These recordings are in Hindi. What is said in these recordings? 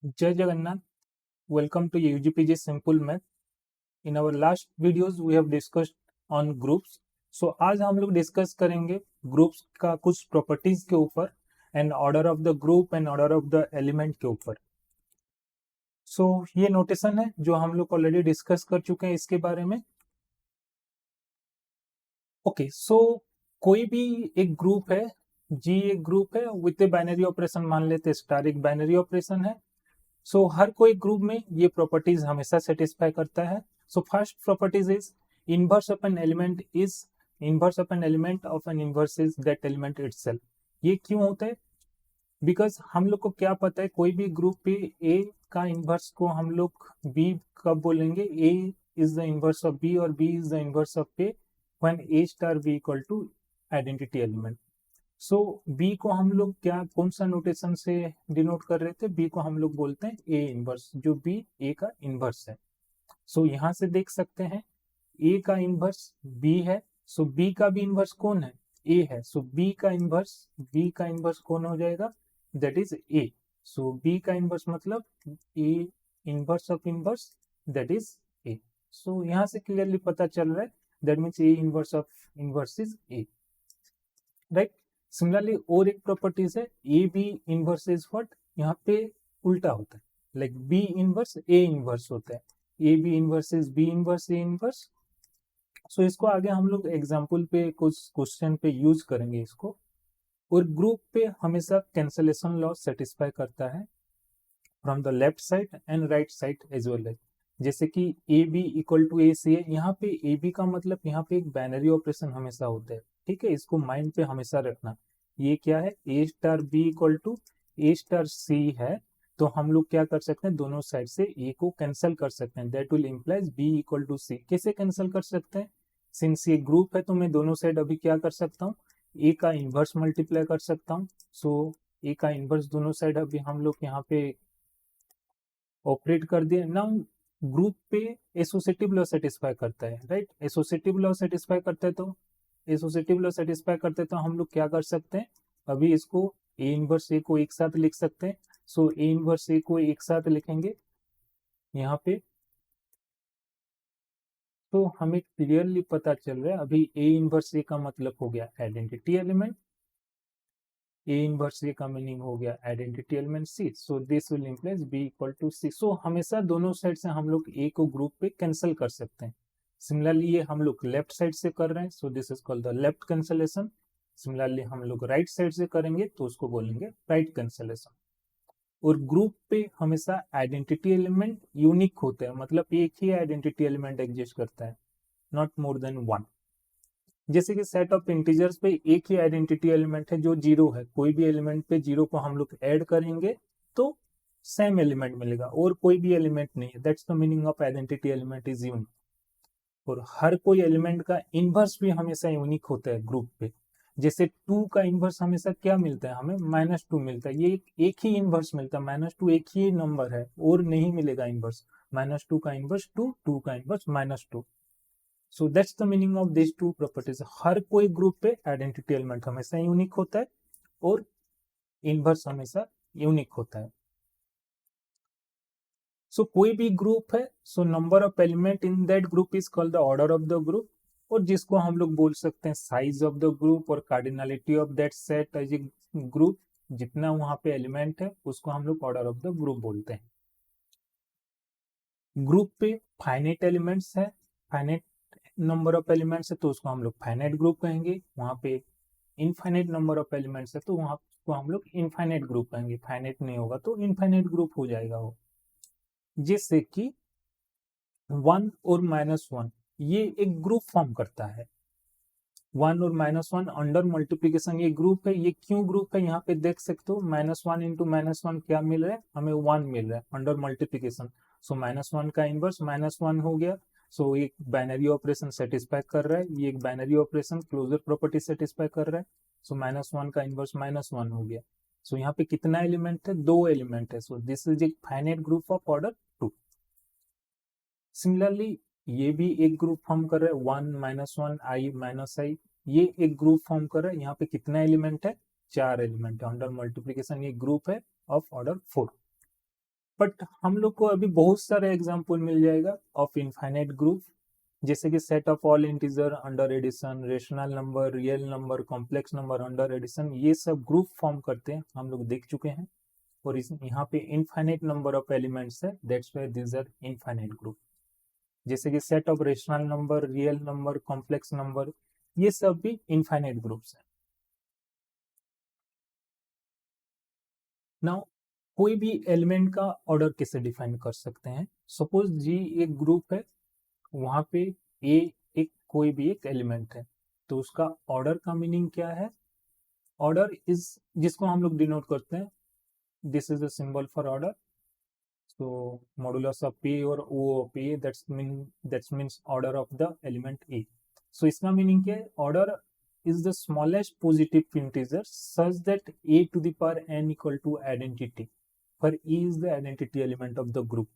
Jai Jagannath, welcome to UGPG Simple Math. In our last videos we have discussed on groups. So आज हम लोग डिस्कस करेंगे ग्रुप्स का कुछ प्रॉपर्टीज के ऊपर and order of the group and order of the element के ऊपर. सो ये नोटेशन है जो हम लोग ऑलरेडी डिस्कस कर चुके हैं इसके बारे में. ओके, सो कोई भी एक ग्रुप है, जी एक ग्रुप है विथ ए बाइनरी ऑपरेशन, मान लेते हैं स्टार एक बाइनरी ऑपरेशन है. सो हर कोई ग्रुप में ये प्रॉपर्टीज हमेशा सेटिस्फाई करता है. So first properties is inverse of an element is inverse of an element of N inverse is that element itself. ये क्यों होता है? बिकॉज हम लोग को क्या पता है, कोई भी ग्रुप पे ए का इनवर्स को हम लोग बी कब बोलेंगे, A is the inverse of B और B is the inverse of A when A star B equal to identity element. So B को हम लोग क्या कौन सा नोटेशन से डिनोट कर रहे थे? बी को हम लोग बोलते हैं ए इनवर्स, जो बी ए का इनवर्स है. सो यहां से देख सकते हैं ए का इनवर्स बी है. सो बी का भी इनवर्स कौन है? ए है. सो बी का इनवर्स कौन हो जाएगा? That is A. So B का इनवर्स मतलब A inverse of inverse, that is A. So यहां से क्लियरली पता चल रहा है that means A inverse of inverse is A, right. Similarly और एक प्रॉपर्टीज है A B inverse is what, यहाँ पे उल्टा होता है, like B inverse A inverse होता है, A B inverse is B inverse A inverse. So इसको आगे हम लोग एग्जांपल पे कुछ क्वेश्चन पे यूज करेंगे इसको. और ग्रुप पे हमेशा कैंसलेशन लॉ सेटिस्फाई करता है from the left side and right side as well as. जैसे कि A B equal to A C है, यहाँ पे ए बी का मतलब यहाँ पे एक बाइनरी ऑपरेशन हमेशा होता है, ठीक है. इसको माइंड पे हमेशा रखना. ये क्या है? A star B equal to A star C है. तो हम लोग क्या कर सकते हैं, दोनों साइड से ए को कैंसिल कर सकते हैं. That will implies B equal to C. कैसे कैंसिल कर सकते हैं? सिंस ये ग्रुप है तो मैं दोनों साइड अभी क्या कर सकता हूँ, ए का इनवर्स मल्टीप्लाई कर सकता हूँ. सो ए का इनवर्स दोनों साइड अभी हम लोग यहाँ पे ऑपरेट कर दिए ना. ग्रुप पे एसोसिएटिव लॉ सेटिस्फाई करता है, राइट. एसोसिएटिव लॉ सेटिस्फाई करता है तो हम लोग क्या कर सकते हैं, अभी इसको ए इनवर्स ए को एक साथ लिख सकते हैं. सो ए इनवर्स ए को एक साथ लिखेंगे यहाँ पे, तो हमें क्लियरली पता चल रहा है अभी ए इनवर्स ए का मतलब हो गया identity element, A inverse A का मीनिंग हो गया identity element C. So this will implies B equal to C. So हमेशा दोनों साइड से हम लोग ए को ग्रुप पे कैंसिल कर सकते हैं. सिमिलरली ये हम लोग लेफ्ट साइड से कर रहे हैं, so this is called the left cancellation. Similarly हम लोग राइट साइड से करेंगे तो उसको बोलेंगे राइट कैंसिलेशन. और ग्रुप पे हमेशा आइडेंटिटी एलिमेंट यूनिक होते हैं, मतलब एक ही आइडेंटिटी एलिमेंट एग्जिस्ट करता है, नॉट मोर देन वन. जैसे कि सेट ऑफ इंटीजर्स पे एक ही आइडेंटिटी एलिमेंट है जो जीरो है. कोई भी एलिमेंट पे जीरो को हम लोग ऐड करेंगे तो सेम एलिमेंट मिलेगा, और कोई भी एलिमेंट नहीं है. That's the meaning of identity element is unique. और हर कोई एलिमेंट का इनवर्स भी हमेशा यूनिक होता है ग्रुप पे. जैसे 2 का इनवर्स हमेशा क्या मिलता है, हमें -2 मिलता है. ये एक ही इनवर्स मिलता है, -2 एक ही नंबर है और नहीं मिलेगा इनवर्स. -2 का इनवर्स 2, 2 का inverse -2. So that's the meaning of this two properties. हर कोई ग्रुप पे आइडेंटिटी एलिमेंट हमेशा यूनिक होता है और इनवर्स हमेशा यूनिक होता है. सो कोई भी ग्रुप है, so number of element in that group is called the order of the group, और जिसको हम लोग बोल सकते हैं साइज ऑफ द ग्रुप और cardinality of that set as a group. जितना वहां पे एलिमेंट है उसको हम लोग ऑर्डर ऑफ द ग्रुप बोलते हैं. ग्रुप पे फाइनाइट एलिमेंट्स है, फाइनाइट नंबर ऑफ एलिमेंट्स है तो उसको हम लोग फाइनाइट ग्रुप कहेंगे. वहां पे इनफाइनाइट नंबर ऑफ एलिमेंट्स है तो वहां को हम लोग इनफाइनाइट ग्रुप कहेंगे. फाइनाइट नहीं होगा तो इनफाइनाइट ग्रुप हो जाएगा वो. जिससे कि 1 और -1 ये एक ग्रुप फॉर्म करता है. 1 और -1 अंडर मल्टीप्लीकेशन ये ग्रुप है. ये क्यों ग्रुप है, यहाँ पे देख सकते हो. -1 इंटू -1 क्या मिल रहा है हमें? 1 मिल रहा है अंडर मल्टीप्लीकेशन. सो -1 का इनवर्स -1 हो गया. सो एक बाइनरी ऑपरेशन सेटिस्फाई कर रहा है, ये एक binary operation closure property satisfy कर रहा है. सो -1 का इनवर्स -1 हो गया. सो यहाँ पे कितना एलिमेंट है? 2 एलिमेंट है. So this is a finite group of order 2. Similarly ये भी एक ग्रुप फॉर्म कर रहा है, 1 -1 i -i. ये एक ग्रुप फॉर्म कर रहा है. यहाँ पे कितना एलिमेंट है? 4 एलिमेंट है. अंडर मल्टीप्लीकेशन ये ग्रुप है ऑफ ऑर्डर 4. बट हम लोग को अभी बहुत सारे एग्जाम्पल मिल जाएगा ऑफ इनफाइनाइट ग्रुप, जैसे कि set of all integer under addition, rational number, real number, complex number under addition, ये सब ग्रुप फॉर्म करते हैं, हम लोग देख चुके हैं। और इस यहाँ पे इनफाइनाइट नंबर ऑफ एलिमेंट्स है, that's why these are infinite group. जैसे कि set of rational number, real number, complex number, ये सब भी इनफाइनाइट ग्रुप्स है। नाउ कोई भी एलिमेंट का ऑर्डर कैसे डिफाइन कर सकते हैं? सपोज जी एक ग्रुप है, वहां पे ए एक कोई भी एक एलिमेंट है, तो उसका ऑर्डर का मीनिंग क्या है? ऑर्डर इज, जिसको हम लोग डिनोट करते हैं, this is the symbol for order, so modulus of p और o of p, that means order of the element a. so इसका मीनिंग क्या है? Order is the smallest positive integer such that a to the power n equal to identity, where e is the identity element of the group.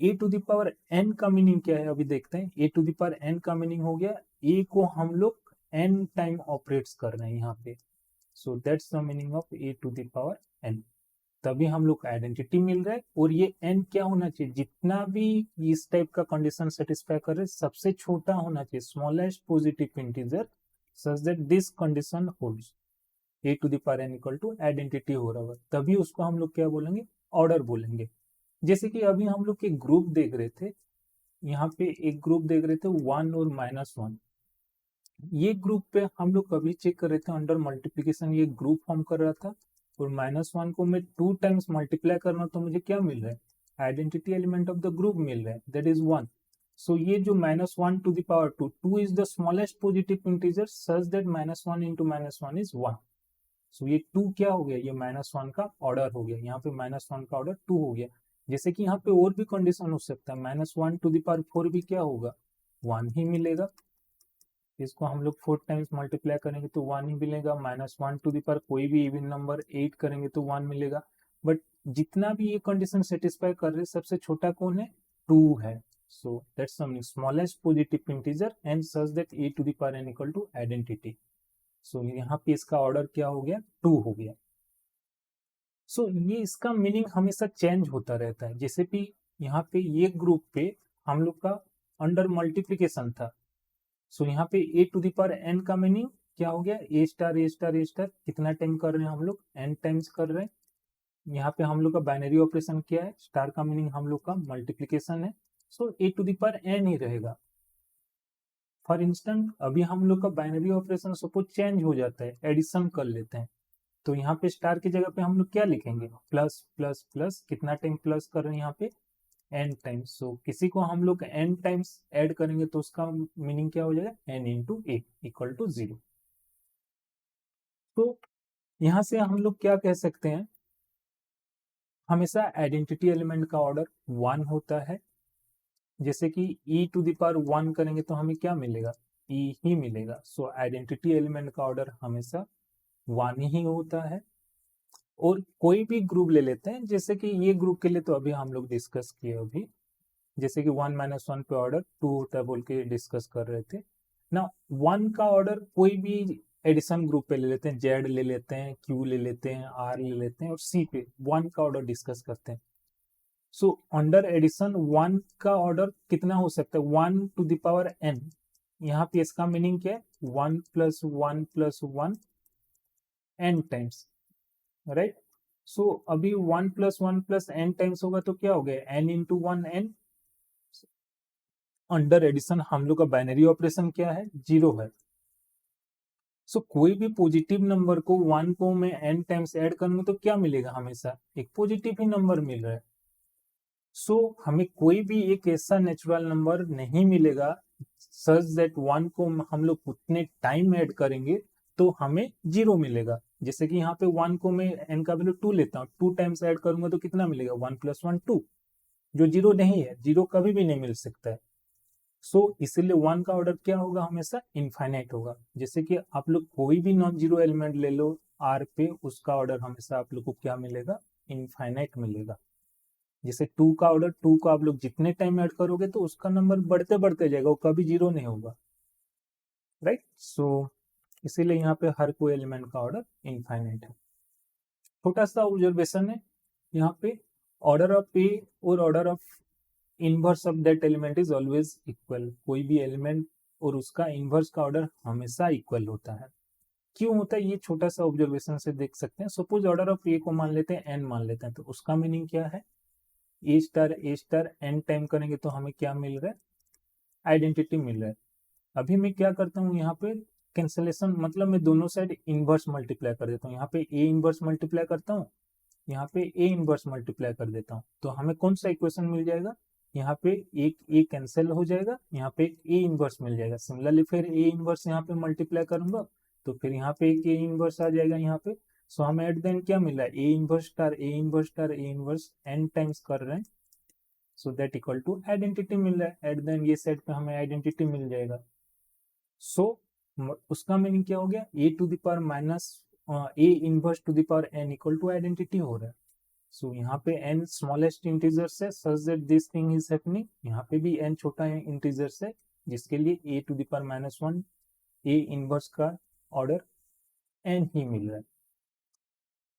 a to the power n का मीनिंग क्या है अभी देखते हैं। a to the power n का मीनिंग हो गया a को हम लोग n टाइम ऑपरेट्स कर रहे हैं यहाँ पे, so that's the meaning of a to the power n, तभी हम लोग का आइडेंटिटी मिल रहा है। और ये n क्या होना चाहिए? जितना भी इस टाइप का कंडीशन सेटिस्फाई कर रहे सबसे छोटा होना चाहिए, smallest positive integer such that this condition holds, a to the power n equal to identity हो रहा है, तभी उसको हम लोग क्या बोलेंगे? ऑर्डर बोलेंगे। जैसे कि अभी हम लोग एक ग्रुप देख रहे थे, यहाँ पे एक ग्रुप देख रहे थे 1 और -1, ये ग्रुप पे हम लोग कभी चेक कर रहे थे अंडर मल्टीप्लीकेशन ये ग्रुप फॉर्म कर रहा था, और -1 को मैं 2 टाइम्स मल्टीप्लाई करना, तो मुझे क्या मिल रहा है? Identity element of the group मिल रहा है, दैट इज 1। सो ये जो -1 to the power 2 is the smallest positive integer such that -1 into -1 is 1। So ये 2 क्या हो गया? ये -1 का ऑर्डर हो गया, यहाँ पे -1 का ऑर्डर 2 हो गया। जैसे कि यहाँ पे और भी कंडीशन हो सकता है, -1 टू द पावर 4 भी क्या होगा? 1 ही मिलेगा। इसको हम लोग 4 टाइम्स मल्टीप्लाई करेंगे तो 1 ही मिलेगा। -1 टू द पावर कोई भी इवन नंबर 8 करेंगे तो 1 मिलेगा। बट जितना भी ये कंडीशन सेटिस्फाई कर रहे सबसे छोटा कौन है? 2 है। So that's the smallest positive integer and such that a to the power n equal to identity. So यहाँ पे इसका ऑर्डर क्या हो गया? 2 हो गया। सो ये इसका मीनिंग हमेशा चेंज होता रहता है। जैसे कि यहाँ पे ये ग्रुप पे हम लोग का अंडर मल्टीप्लीकेशन था, सो यहाँ पे a to the power n का मीनिंग क्या हो गया? a star a star a star, कितना टाइम कर रहे हैं हम लोग? n टाइम्स कर रहे हैं। यहाँ पे हम लोग का बाइनरी ऑपरेशन क्या है? स्टार का मीनिंग हम लोग का मल्टीप्लीकेशन है, so a to the power n ही रहेगा। फॉर इंस्टेंट अभी हम लोग का बाइनरी ऑपरेशन सपोज चेंज हो जाता है, एडिशन कर लेते हैं, तो यहाँ पे स्टार की जगह पे हम लोग क्या लिखेंगे? प्लस प्लस प्लस, कितना टाइम प्लस कर रहे हैं यहाँ पे? n times. सो किसी को हम लोग n टाइम्स ऐड करेंगे तो उसका मीनिंग क्या हो जाएगा? n into A equal to 0। तो यहाँ से हम लोग क्या कह सकते हैं? हमेशा आइडेंटिटी एलिमेंट का ऑर्डर 1 होता है। जैसे कि e टू द पावर 1 करेंगे तो हमें क्या मिलेगा? e ही मिलेगा। सो आइडेंटिटी एलिमेंट का ऑर्डर हमेशा 1 ही होता है। और कोई भी ग्रुप ले लेते हैं, जैसे कि ये ग्रुप के लिए तो अभी हम लोग डिस्कस किए अभी, जैसे कि 1 -1 पे ऑर्डर 2 होता है बोल के डिस्कस कर रहे थे ना। 1 का ऑर्डर कोई भी एडिशन ग्रुप पे ले लेते हैं, जेड ले लेते हैं, क्यू ले लेते हैं, आर ले लेते हैं, और सी पे 1 का ऑर्डर डिस्कस करते हैं। सो अंडर एडिशन 1 का ऑर्डर कितना हो सकता है? 1 टू द पावर n। यहाँ पे इसका मीनिंग क्या है? 1 plus 1 plus 1 n times, right. So अभी 1 प्लस 1 प्लस n टाइम्स होगा तो क्या हो गया? n into 1 n। Under addition हम लोग का बाइनरी ऑपरेशन क्या है? 0 है। सो कोई भी पॉजिटिव नंबर को 1 को मैं n टाइम्स ऐड करूंगा तो क्या मिलेगा? हमेशा एक पॉजिटिव ही नंबर मिल रहा है। सो हमें कोई भी एक ऐसा नेचुरल नंबर नहीं मिलेगा सच दैट 1 को हम लोग उतने टाइम ऐड करेंगे तो हमें 0 मिलेगा। जैसे कि यहाँ पे 1 को मैं n का वैल्यू 2 लेता हूँ, 2 टाइम्स ऐड करूंगा तो कितना मिलेगा? 1 प्लस 1 2, जो 0 नहीं है, 0 कभी भी नहीं मिल सकता है। सो इसीलिए 1 का ऑर्डर क्या होगा? हमेशा इनफाइनाइट होगा। जैसे कि आप लोग कोई भी नॉन जीरो एलिमेंट ले लो आर पे, उसका ऑर्डर हमेशा आप लोग को क्या मिलेगा? इनफाइनाइट मिलेगा। जैसे 2 का ऑर्डर, 2 को आप लोग जितने टाइम ऐड करोगे तो उसका नंबर बढ़ते बढ़ते जाएगा, वो कभी 0 नहीं होगा, राइट। सो इसीलिए यहाँ पे हर कोई एलिमेंट का ऑर्डर इनफाइनाइट है। छोटा सा ऑब्जर्वेशन है यहाँ पे, ऑर्डर ऑफ ए और order of inverse of that element is always equal. कोई भी एलिमेंट और उसका इनवर्स का ऑर्डर हमेशा इक्वल होता है। क्यों होता है ये छोटा सा ऑब्जर्वेशन से देख सकते हैं। सपोज ऑर्डर ऑफ ए को मान लेते हैं एन मान लेते हैं, तो उसका मीनिंग क्या है, ए स्टार एन टाइम करेंगे तो हमें क्या मिल रहा है, आइडेंटिटी मिल रहा है। अभी मैं क्या करता हूँ यहाँ पे कैंसलेशन, मतलब मैं दोनों साइड इनवर्स मल्टीप्लाई कर देता हूँ। यहाँ पे ए इनवर्स मल्टीप्लाई करता हूँ, यहाँ पे ए इनवर्स मल्टीप्लाई कर देता हूँ, तो हमें कौन सा इक्वेशन मिल जाएगा, यहाँ पे एक ए कैंसिल हो जाएगा, यहाँ पे एक ए इनवर्स मिल जाएगा। सिमिलरली फिर ए इनवर्स यहाँ पे मल्टीप्लाई करूंगा तो फिर यहाँ पे एक ए इनवर्स आ जाएगा यहाँ पे। सो हमें एट द एंड क्या मिल रहा है, A inverse star A inverse star A inverse N times कर रहे हैं, so that equal to identity मिल रहा है। एट द एंड ये सेट पे हमें आइडेंटिटी मिल जाएगा। सो उसका मीनिंग क्या हो गया, A to the power minus A inverse to the power N equal to identity हो रहा है। सो यहाँ पे n स्मॉलेस्ट इंटीजर से सच that this thing is happening, यहाँ पे भी n छोटा है इंटीजर से, जिसके लिए a to the power minus 1 a inverse का ऑर्डर n ही मिल रहा है।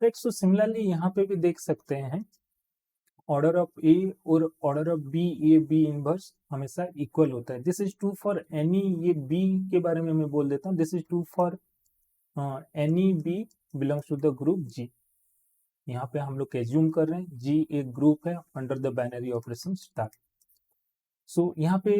राइट, सो सिमिलरली यहाँ पे भी देख सकते हैं ऑर्डर ऑफ a और order of b, a b inverse हमेशा इक्वल होता है। This is true for any, ये b के बारे में मैं बोल देता हूँ, this is true for any b belongs to the group g। यहाँ पे हम लोग एज्यूम कर रहे हैं जी एक ग्रुप है under the binary operation star. So यहाँ पे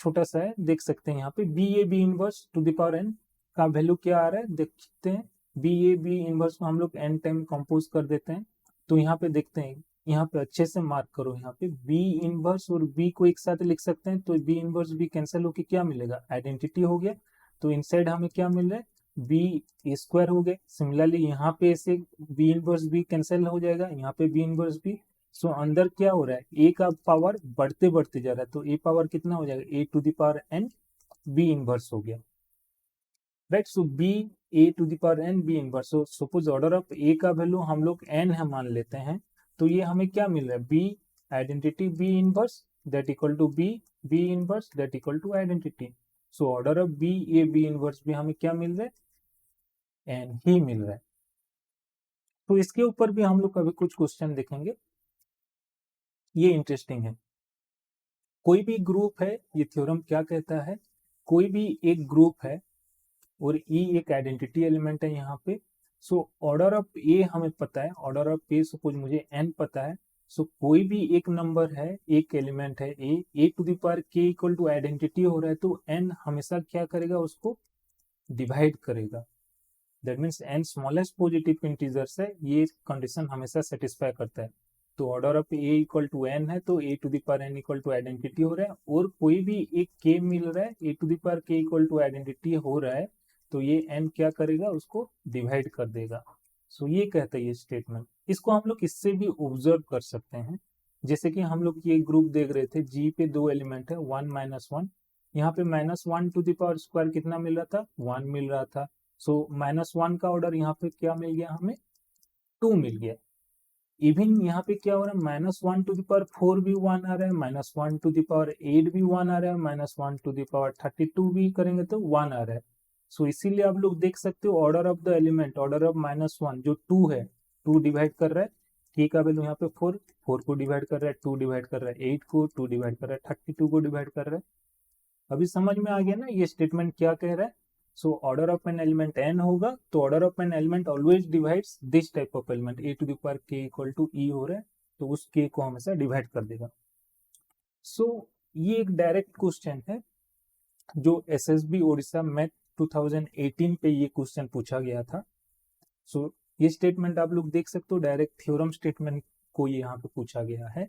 छोटा सा है, देख सकते हैं यहाँ पे B A B inverse to the power N का वैल्यू क्या आ रहा है, देखते हैं बी ए बी इनवर्स को हम लोग एन टाइम कंपोज कर देते हैं। तो यहाँ पे देखते हैं, यहाँ पे अच्छे से मार्क करो, यहाँ पे बी इनवर्स और बी को एक साथ लिख सकते हैं, तो बी इनवर्स बी कैंसिल होकर क्या मिलेगा, आइडेंटिटी हो गया। तो इनसाइड हमें क्या मिल रहा है, बी स्क्वायर हो गए। सिमिलरली यहाँ पे ऐसे बी इनवर्स बी कैंसिल हो जाएगा, यहाँ पे बी इनवर्स बी। सो अंदर क्या हो रहा है, ए का पावर बढ़ते बढ़ते जा रहा है, तो ए पावर कितना हो जाएगा, A to the power N B inverse हो गया। Right, so B A to the power N B inverse. So suppose order of A का वैल्यू हम लोग एन है मान लेते हैं, तो ये हमें क्या मिल रहा है, B identity B inverse that equal to B B inverse that equal to identity. So order of B A B inverse भी हमें क्या मिल रहा है, एन ही मिल रहा है। तो इसके ऊपर भी हम लोग अभी कुछ क्वेश्चन देखेंगे, ये इंटरेस्टिंग है। कोई भी ग्रुप है, ये थ्योरम क्या कहता है, कोई भी एक ग्रुप है और ई एक आइडेंटिटी एलिमेंट है यहाँ पे। सो ऑर्डर ऑफ ए हमें पता है, ऑर्डर ऑफ ए सपोज मुझे एन पता है। सो कोई भी एक नंबर है, एक एलिमेंट है ए टू द पावर के इक्वल टू आइडेंटिटी हो रहा है, तो एन हमेशा क्या करेगा, उसको डिवाइड करेगा। That means N smallest positive integers है, ये कंडीशन हमेशा सेटिस्फाई करता है। तो order of A equal to N है, तो A to the power N equal to identity हो रहा है। और कोई भी एक के मिल रहा है, ए टू द पावर के इक्वल टू आइडेंटिटी हो रहा है, तो ये एन क्या करेगा, उसको डिवाइड कर देगा। सो ये कहता है ये स्टेटमेंट। इसको हम लोग इससे भी ऑब्जर्व कर सकते हैं, जैसे कि हम लोग ये ग्रुप देख रहे थे, जी पे दो एलिमेंट है 1 माइनस 1, यहाँ पे -1 टू द पावर स्क्वायर कितना मिल रहा था, 1 मिल रहा था। सो -1 का ऑर्डर यहाँ पे क्या मिल गया, हमें 2 मिल गया। इवन यहाँ पे क्या हो रहा है, -1 टू द पावर 4 भी 1 आ रहा है, -1 टू द पावर 8 भी 1 आ रहा है, -1 टू द पावर 32 भी करेंगे तो 1 आ रहा है। सो इसीलिए आप लोग देख सकते हो order of the element, order of -1 जो 2 है, 2 डिवाइड कर रहा है, के का वैल्यू यहाँ पे 4 को डिवाइड कर रहा है, 2 डिवाइड कर रहा है 8 को, 2 डिवाइड कर रहा है 32 को डिवाइड कर रहा है। अभी समझ में आ गया ना ये स्टेटमेंट क्या कह रहा है। So order of an element n होगा, तो order of an element always divides this type of element, A to the power k equal to E हो रहा है, तो उस k को हमेशा डिवाइड कर देगा। सो ये एक डायरेक्ट क्वेश्चन है जो एसएसबी ओडिशा मैथ 2018 पे ये क्वेश्चन पूछा गया था। सो ये स्टेटमेंट आप लोग देख सकते हो, डायरेक्ट थ्योरम स्टेटमेंट को यहाँ पे पूछा गया है।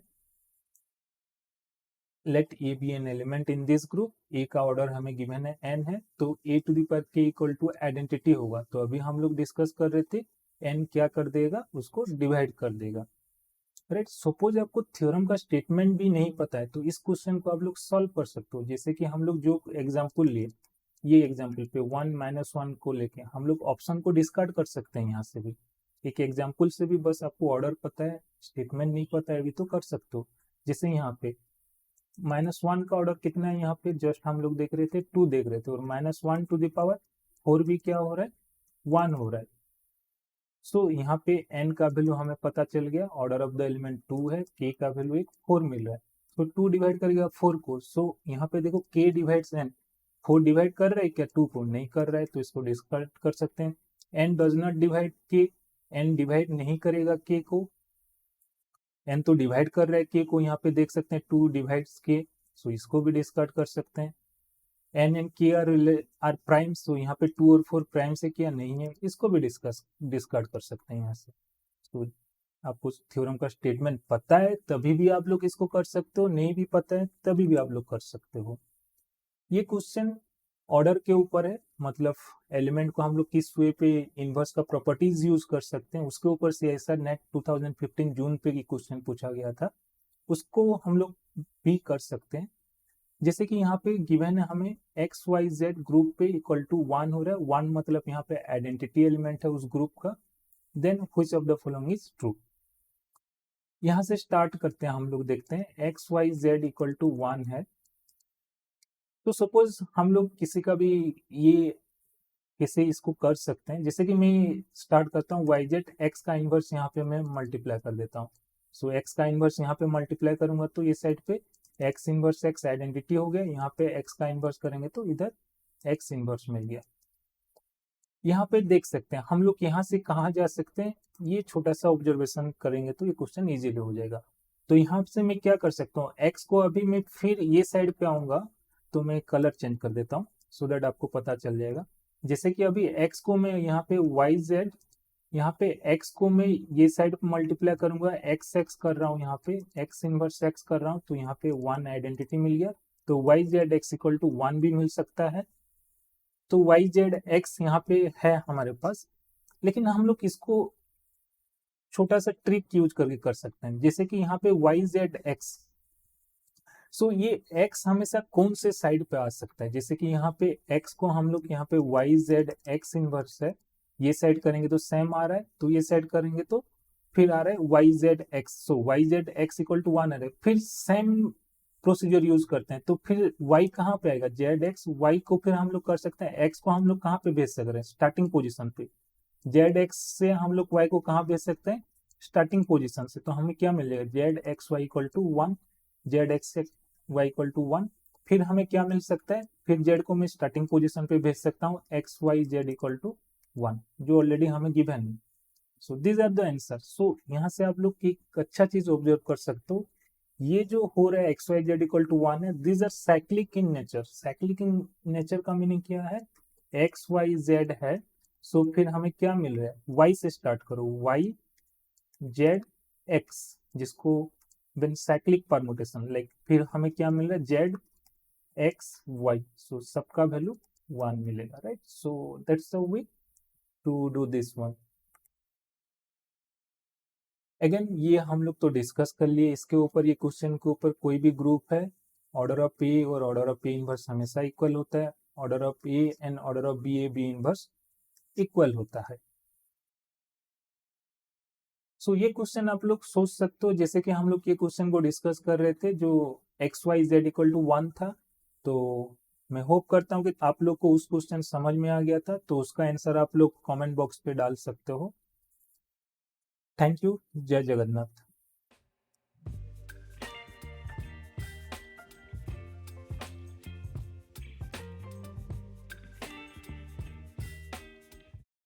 Let A be an element in this group, A का ऑर्डर हमें गिवन है n है, तो A to the power k equal to identity होगा। तो अभी हम लोग डिस्कस कर रहे थे n क्या कर देगा, उसको डिवाइड कर देगा। राइट, सपोज आपको थ्योरम का स्टेटमेंट भी नहीं पता है, तो इस क्वेश्चन को आप लोग सॉल्व कर सकते हो। जैसे कि हम लोग जो एग्जाम्पल लिए, ये एग्जाम्पल पे 1 - 1 को लेके हम लोग ऑप्शन को डिस्कार्ड कर सकते हैं। यहाँ से भी एक एग्जाम्पल से भी बस आपको ऑर्डर पता है, स्टेटमेंट नहीं पता है अभी, तो कर सकते हो। जैसे यहाँ पे -1 का ऑर्डर कितना है, यहाँ पे जस्ट हम लोग देख रहे थे 2 देख रहे थे, और -1 टू द पावर 4 भी क्या हो रहा है, 1 हो रहा है। सो यहाँ पे n का वैल्यू हमें पता चल गया, ऑर्डर ऑफ द एलिमेंट 2 है, k का वैल्यू एक 4 मिल रहा है, तो 2 डिवाइड करेगा 4 को, सो यहाँ पे देखो k डिवाइड्स n, 4 डिवाइड कर रहा है क्या 2 को, नहीं कर रहा है, तो इसको डिस्कार्ड कर सकते हैं। n does not divide k, n divide नहीं करेगा k को, n तो डिवाइड कर रहा है k को, यहाँ पे देख सकते हैं 2 डिवाइड्स k, सो इसको भी डिस्कार्ड कर सकते हैं। n and k are prime, so यहाँ पे 2 और 4 प्राइम से क्या नहीं है, इसको भी डिस्कार्ड कर सकते हैं यहाँ से। तो आपको थ्योरम का स्टेटमेंट पता है तभी भी आप लोग इसको कर सकते हो, नहीं भी पता है तभी भी आप लोग कर सकते हो। ये क्वेश्चन ऑर्डर के ऊपर है, मतलब एलिमेंट को हम लोग किस वे पे इनवर्स का प्रॉपर्टीज यूज कर सकते हैं उसके ऊपर से ऐसा नेट 2015 जून पे की क्वेश्चन पूछा गया था, उसको हम लोग भी कर सकते हैं। जैसे कि यहाँ पे गिवन है हमें एक्स वाई जेड ग्रुप पे इक्वल टू 1 हो रहा है, 1 मतलब यहाँ पे आइडेंटिटी एलिमेंट है उस ग्रुप का, then which of the following is true. यहाँ से स्टार्ट करते हैं, हम लोग देखते हैं X Y Z equal to 1 है, तो सपोज हम लोग किसी का भी ये कैसे इसको कर सकते हैं, जैसे कि मैं स्टार्ट करता हूँ वाई जेड, एक्स का इनवर्स यहाँ पे मैं मल्टीप्लाई कर देता हूँ, सो एक्स का इनवर्स यहाँ पे मल्टीप्लाई करूंगा तो ये साइड पे एक्स इनवर्स एक्स आइडेंटिटी हो गया, यहाँ पे एक्स का इनवर्स करेंगे तो इधर एक्स इनवर्स मिल गया। यहाँ पे देख सकते हैं हम लोग यहाँ से कहाँ जा सकते हैं, ये छोटा सा ऑब्जर्वेशन करेंगे तो ये क्वेश्चन इजीली हो जाएगा। तो यहाँ से मैं क्या कर सकता हूँ, एक्स को अभी मैं फिर ये साइड पे आऊंगा तो मैं कलर चेंज कर देता हूँ सो दैट आपको पता चल जाएगा। जैसे कि अभी एक्स को मैं यहाँ पे वाई जेड, यहाँ पे एक्स को मैं ये साइड पे मल्टीप्लाई करूंगा, एक्स एक्स कर रहा हूँ, यहाँ पे एक्स इनवर्स एक्स कर रहा हूँ, तो यहाँ पे 1 आइडेंटिटी मिल गया, तो Y Z X equal to 1 भी मिल सकता है। तो वाई जेड एक्स यहाँ पे है हमारे पास, लेकिन हम लोग इसको छोटा सा ट्रिक यूज करके कर सकते हैं, जैसे कि यहाँ पे वाई जेड एक्स, सो ये x हमेशा कौन से साइड पे आ सकता है, जैसे कि यहाँ पे x को हम लोग यहाँ पे वाई जेड एक्स इनवर्स है, ये साइड करेंगे तो सेम आ रहा है, तो ये साइड करेंगे तो फिर आ रहा है Y Z X, so Y Z X equal to 1 आ रहा है, फिर सेम प्रोसीजर यूज करते हैं, तो फिर y कहाँ पे आएगा, जेड एक्स, वाई को फिर हम लोग कर सकते हैं, x को हम लोग कहाँ पे भेज सकते हैं, स्टार्टिंग पोजिशन पे, जेड एक्स से हम लोग y को कहाँ भेज सकते हैं, स्टार्टिंग पोजिशन से, तो हमें क्या मिल जाएगा, Z X Y equal to 1, Z X Y equal to 1, फिर हमें क्या मिल सकता है, फिर जेड को मैं स्टार्टिंग पोजीशन पे भेज सकता हूँ X Y Z equal to 1, जो ऑलरेडी हमें गिवन है। So these are the answer. So यहाँ से आप लोग एक अच्छा चीज ऑब्जर्व कर सकते हो, ये जो हो रहा है X Y Z equal to 1 है, these are cyclic in nature. Cyclic in nature का मीनिंग क्या है, एक्स वाई जेड है, सो फिर हमें क्या मिल रहा है, वाई से स्टार्ट करो, वाई जेड एक्स, जिसको देन साइक्लिक परमुटेशन, लाइक फिर हमें क्या मिल रहा है, जेड एक्स वाई, सो सबका वैल्यू 1 मिलेगा, right. So that's the way to do this one. Again ये हम लोग तो डिस्कस कर लिए इसके ऊपर, ये क्वेश्चन के ऊपर कोई भी ग्रुप है, ऑर्डर ऑफ ए और ऑर्डर ऑफ ए इनवर्स हमेशा इक्वल होता है, order of A and order of B A B inverse इक्वल होता है। सो ये क्वेश्चन आप लोग सोच सकते हो, जैसे कि हम लोग ये क्वेश्चन को डिस्कस कर रहे थे जो X Y Z equal to 1 था, तो मैं होप करता हूँ कि आप लोग को उस क्वेश्चन समझ में आ गया था, तो उसका आंसर आप लोग कमेंट बॉक्स पे डाल सकते हो। थैंक यू, जय जगन्नाथ।